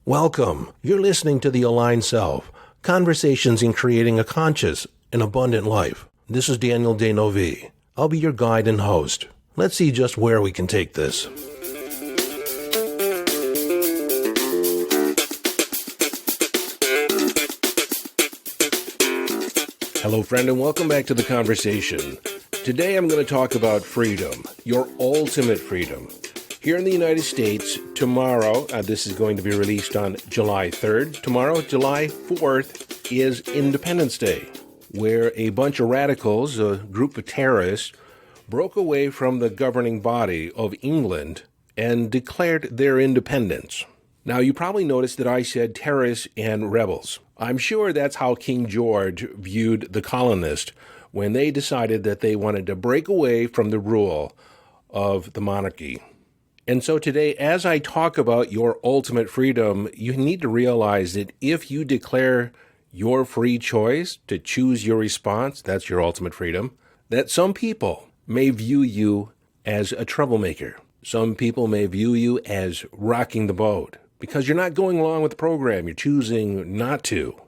Welcome. You're listening to The Aligned Self, Conversations in Creating a Conscious and Abundant Life. This is Daniel Denovi. I'll be your guide and host. Let's see just where we can take this. Hello, friend, and welcome back to the conversation. Today I'm going to talk about freedom, your ultimate freedom. Here in the United States, tomorrow, this is going to be released on July 3rd. Tomorrow, July 4th, is Independence Day, where a bunch of radicals, a group of terrorists, broke away from the governing body of England and declared their independence. Now, you probably noticed that I said terrorists and rebels. I'm sure that's how King George viewed the colonists when they decided that they wanted to break away from the rule of the monarchy. And so today, as I talk about your ultimate freedom, you need to realize that if you declare your free choice to choose your response, that's your ultimate freedom, that some people may view you as a troublemaker. Some people may view you as rocking the boat because you're not going along with the program. You're choosing not to.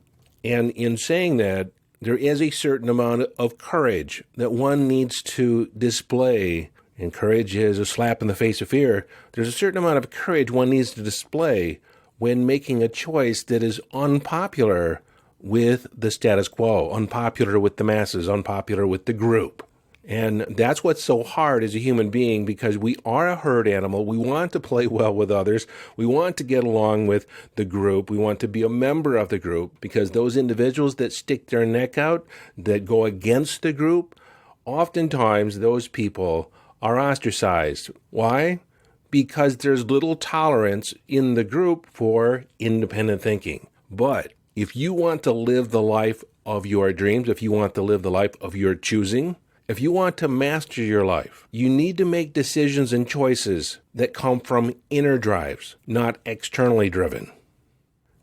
And in saying that, there is a certain amount of courage that one needs to display. And courage is a slap in the face of fear. There's a certain amount of courage one needs to display when making a choice that is unpopular with the status quo, unpopular with the masses, unpopular with the group. And that's what's so hard as a human being, because we are a herd animal. We want to play well with others. We want to get along with the group. We want to be a member of the group, because those individuals that stick their neck out, that go against the group, oftentimes those people are ostracized. Why? Because there's little tolerance in the group for independent thinking. But if you want to live the life of your dreams, if you want to live the life of your choosing, if you want to master your life, you need to make decisions and choices that come from inner drives, not externally driven.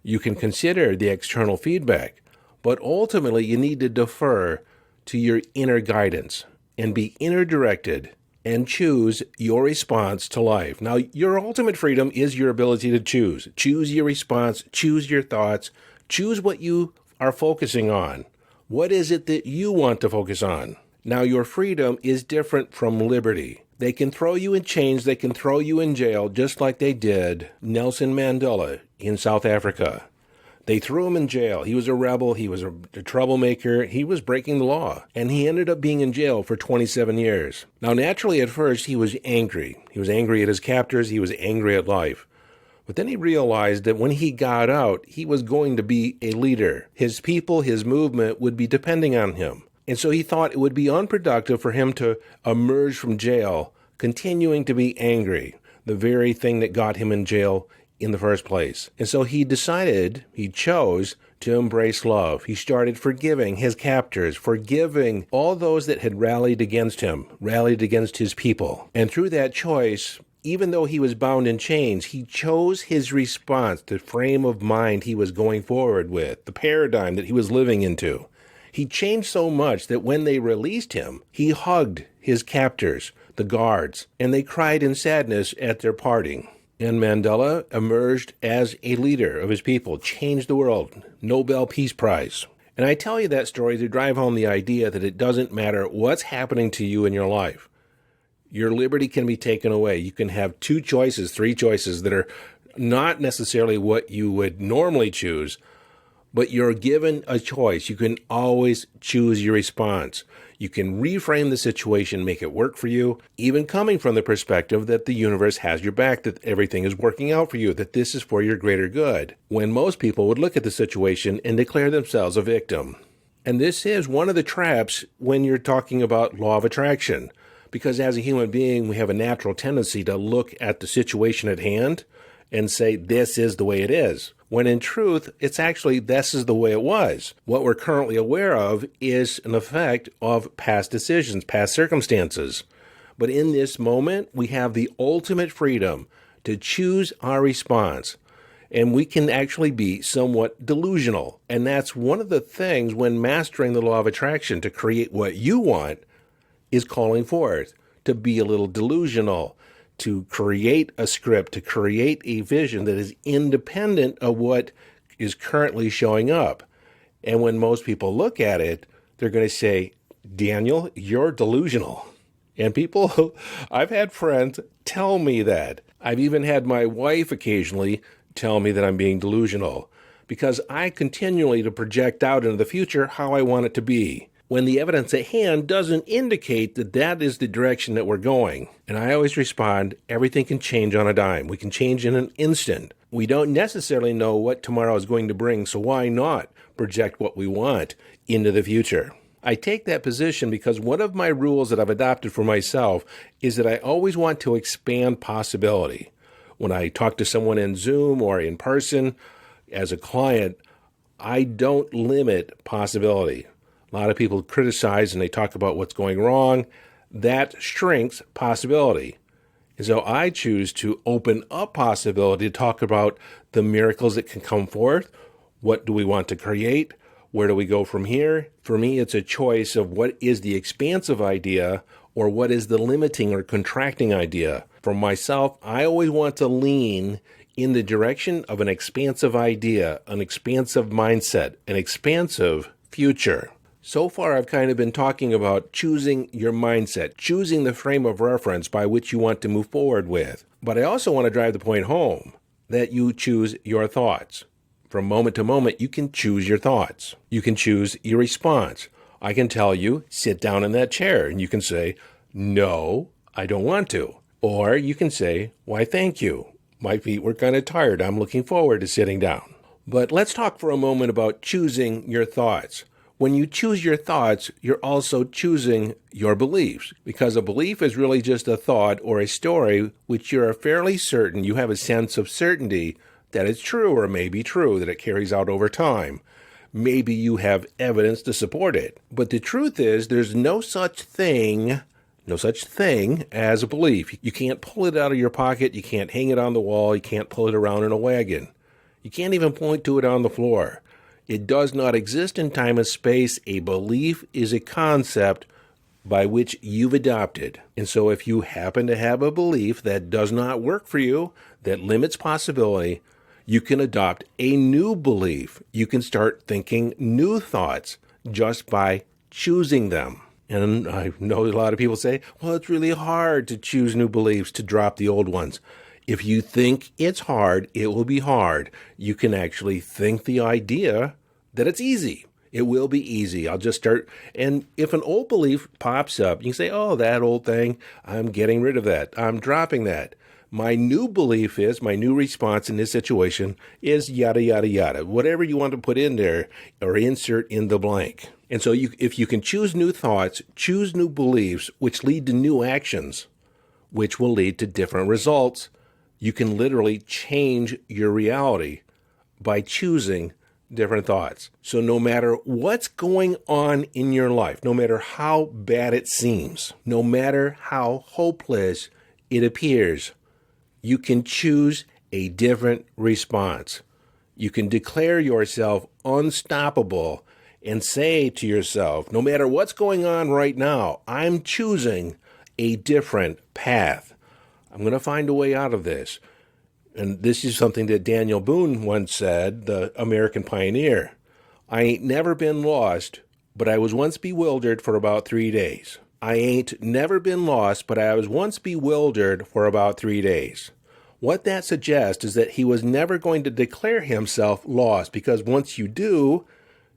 You can consider the external feedback, but ultimately you need to defer to your inner guidance and be inner directed and choose your response to life. Now, your ultimate freedom is your ability to choose. Choose your response, choose your thoughts, choose what you are focusing on. What is it that you want to focus on? Now, your freedom is different from liberty. They can throw you in chains, they can throw you in jail, just like they did Nelson Mandela in South Africa. They threw him in jail. He was a rebel. He was a troublemaker. He was breaking the law. And he ended up being in jail for 27 years. Now, naturally, at first, he was angry. He was angry at his captors. He was angry at life. But then he realized that when he got out, he was going to be a leader. His people, his movement would be depending on him. And so he thought it would be unproductive for him to emerge from jail, continuing to be angry, the very thing that got him in jail in the first place. And so he chose to embrace love. He started forgiving his captors, forgiving all those that had rallied against him, rallied against his people. And through that choice, even though he was bound in chains, he chose his response, the frame of mind he was going forward with, the paradigm that he was living into. He changed so much that when they released him, he hugged his captors, the guards, and they cried in sadness at their parting. And Mandela emerged as a leader of his people, changed the world, Nobel Peace Prize. And I tell you that story to drive home the idea that it doesn't matter what's happening to you in your life. Your liberty can be taken away. You can have 2 choices, 3 choices that are not necessarily what you would normally choose, but you're given a choice. You can always choose your response. You can reframe the situation, make it work for you, even coming from the perspective that the universe has your back, that everything is working out for you, that this is for your greater good, when most people would look at the situation and declare themselves a victim. And this is one of the traps when you're talking about law of attraction, because as a human being, we have a natural tendency to look at the situation at hand and say, this is the way it is. When in truth, it's actually, this is the way it was. What we're currently aware of is an effect of past decisions, past circumstances. But in this moment, we have the ultimate freedom to choose our response. And we can actually be somewhat delusional. And that's one of the things when mastering the law of attraction to create what you want is calling forth, to be a little delusional, to create a script, to create a vision that is independent of what is currently showing up. And when most people look at it, they're going to say, Daniel, you're delusional. And people, I've had friends tell me that. I've even had my wife occasionally tell me that I'm being delusional because I continually to project out into the future how I want it to be, when the evidence at hand doesn't indicate that that is the direction that we're going. And I always respond, everything can change on a dime. We can change in an instant. We don't necessarily know what tomorrow is going to bring, so why not project what we want into the future? I take that position because one of my rules that I've adopted for myself is that I always want to expand possibility. When I talk to someone in Zoom or in person as a client, I don't limit possibility. A lot of people criticize and they talk about what's going wrong. That shrinks possibility. And so I choose to open up possibility to talk about the miracles that can come forth. What do we want to create? Where do we go from here? For me, it's a choice of what is the expansive idea or what is the limiting or contracting idea. For myself, I always want to lean in the direction of an expansive idea, an expansive mindset, an expansive future. So far, I've kind of been talking about choosing your mindset, choosing the frame of reference by which you want to move forward with. But I also want to drive the point home that you choose your thoughts. From moment to moment, you can choose your thoughts. You can choose your response. I can tell you, sit down in that chair, and you can say, no, I don't want to. Or you can say, why, thank you. My feet were kind of tired. I'm looking forward to sitting down. But let's talk for a moment about choosing your thoughts. When you choose your thoughts, you're also choosing your beliefs, because a belief is really just a thought or a story which you're fairly certain, you have a sense of certainty that it's true or may be true, that it carries out over time. Maybe you have evidence to support it. But the truth is there's no such thing as a belief. You can't pull it out of your pocket. You can't hang it on the wall. You can't pull it around in a wagon. You can't even point to it on the floor. It does not exist in time and space. A belief is a concept by which you've adopted. And so if you happen to have a belief that does not work for you, that limits possibility, you can adopt a new belief. You can start thinking new thoughts just by choosing them. And I know a lot of people say, well, it's really hard to choose new beliefs, to drop the old ones. If you think it's hard, it will be hard. You can actually think the idea that it's easy. It will be easy. I'll just start. And if an old belief pops up, you can say, oh, that old thing, I'm getting rid of that. I'm dropping that. My new belief is, my new response in this situation is yada, yada, yada. Whatever you want to put in there or insert in the blank. And so if you can choose new thoughts, choose new beliefs, which lead to new actions, which will lead to different results, you can literally change your reality by choosing different thoughts. So no matter what's going on in your life, no matter how bad it seems, no matter how hopeless it appears, you can choose a different response. You can declare yourself unstoppable and say to yourself, no matter what's going on right now, I'm choosing a different path. I'm going to find a way out of this. And this is something that Daniel Boone once said, the American pioneer. I ain't never been lost, but I was once bewildered for about 3 days. I ain't never been lost, but I was once bewildered for about 3 days. What that suggests is that he was never going to declare himself lost, because once you do,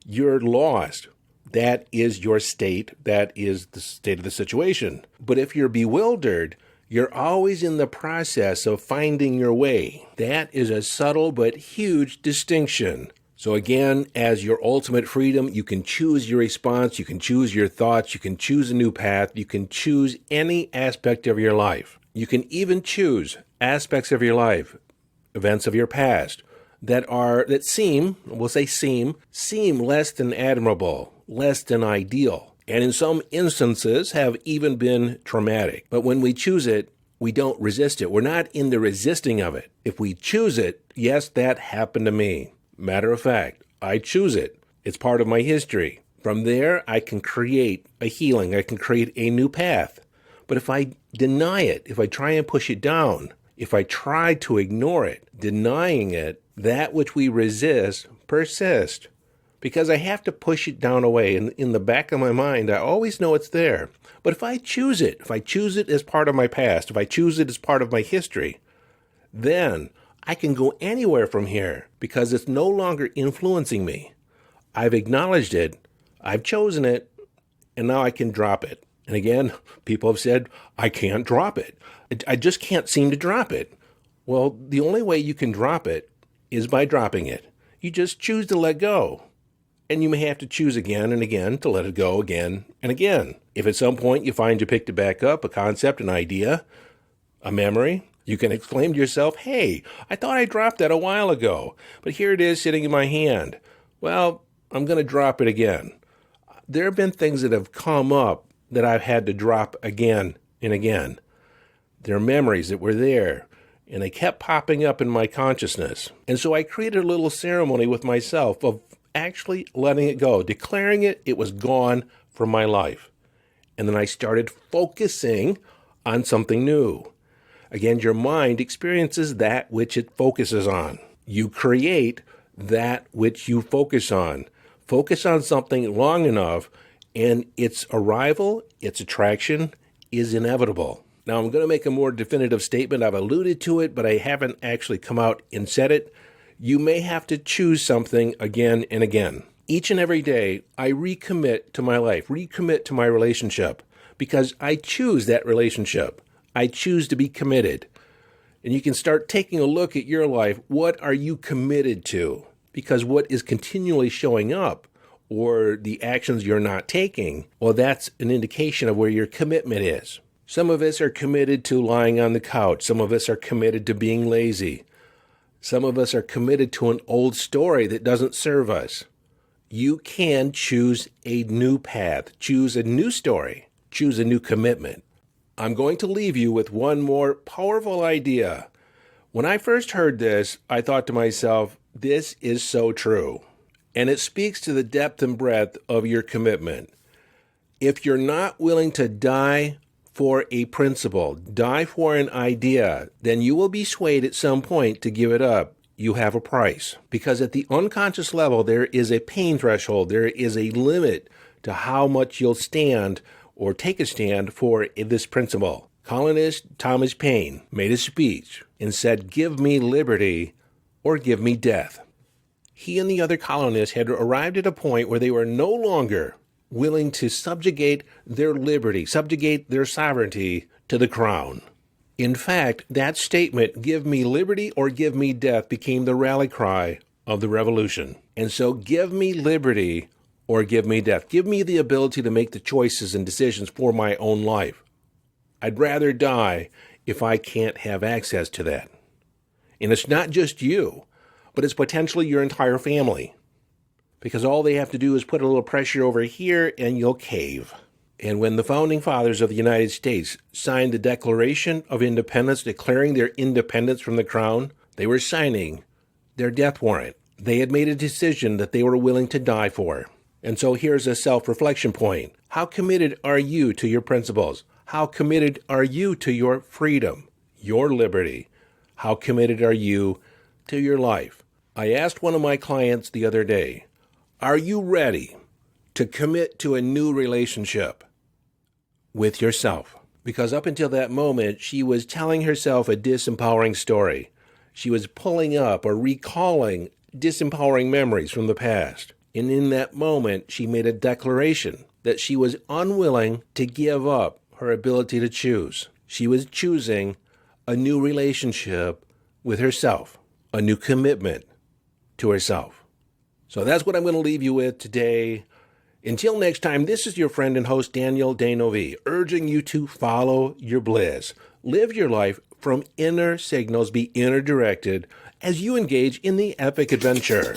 you're lost. That is your state. That is the state of the situation. But if you're bewildered, you're always in the process of finding your way. That is a subtle but huge distinction. So again, as your ultimate freedom, you can choose your response, you can choose your thoughts, you can choose a new path, you can choose any aspect of your life. You can even choose aspects of your life, events of your past, that seem less than admirable, less than ideal, and in some instances have even been traumatic. But when we choose it, we don't resist it. We're not in the resisting of it. If we choose it, yes, that happened to me. Matter of fact, I choose it. It's part of my history. From there, I can create a healing. I can create a new path. But if I deny it, if I try and push it down, if I try to ignore it, denying it, that which we resist persists. Because I have to push it down away. In the back of my mind, I always know it's there. But if I choose it as part of my past, if I choose it as part of my history, then I can go anywhere from here because it's no longer influencing me. I've acknowledged it, I've chosen it, and now I can drop it. And again, people have said, I can't drop it. I just can't seem to drop it. Well, the only way you can drop it is by dropping it. You just choose to let go. And you may have to choose again and again to let it go again and again. If at some point you find you picked it back up, a concept, an idea, a memory, you can exclaim to yourself, hey, I thought I dropped that a while ago, but here it is sitting in my hand. Well, I'm going to drop it again. There have been things that have come up that I've had to drop again and again. There are memories that were there, and they kept popping up in my consciousness. And so I created a little ceremony with myself of actually letting it go, declaring it was gone from my life. And then I started focusing on something new. Again, your mind experiences that which it focuses on. You create that which you focus on. Focus on something long enough, and its arrival, its attraction, is inevitable. Now, I'm going to make a more definitive statement. I've alluded to it, but I haven't actually come out and said it. You may have to choose something again and again. Each and every day, I recommit to my life, recommit to my relationship, because I choose that relationship. I choose to be committed. And you can start taking a look at your life. What are you committed to? Because what is continually showing up, or the actions you're not taking, well, that's an indication of where your commitment is. Some of us are committed to lying on the couch. Some of us are committed to being lazy. Some of us are committed to an old story that doesn't serve us. You can choose a new path, choose a new story, choose a new commitment. I'm going to leave you with one more powerful idea. When I first heard this, I thought to myself, this is so true. And it speaks to the depth and breadth of your commitment. If you're not willing to die for a principle, die for an idea, then you will be swayed at some point to give it up. You have a price. Because at the unconscious level, there is a pain threshold. There is a limit to how much you'll stand or take a stand for this principle. Colonist Thomas Paine made a speech and said, "Give me liberty or give me death." He and the other colonists had arrived at a point where they were no longer willing to subjugate their liberty, subjugate their sovereignty to the crown. In fact, that statement, "Give me liberty or give me death," became the rally cry of the revolution. And so give me liberty or give me death. Give me the ability to make the choices and decisions for my own life. I'd rather die if I can't have access to that. And it's not just you, but it's potentially your entire family. Because all they have to do is put a little pressure over here and you'll cave. And when the founding fathers of the United States signed the Declaration of Independence, declaring their independence from the crown, they were signing their death warrant. They had made a decision that they were willing to die for. And so here's a self-reflection point. How committed are you to your principles? How committed are you to your freedom, your liberty? How committed are you to your life? I asked one of my clients the other day, are you ready to commit to a new relationship with yourself? Because up until that moment, she was telling herself a disempowering story. She was pulling up or recalling disempowering memories from the past. And in that moment, she made a declaration that she was unwilling to give up her ability to choose. She was choosing a new relationship with herself, a new commitment to herself. So that's what I'm going to leave you with today. Until next time, this is your friend and host, Daniel Danovi, urging you to follow your bliss. Live your life from inner signals, be inner directed as you engage in the epic adventure.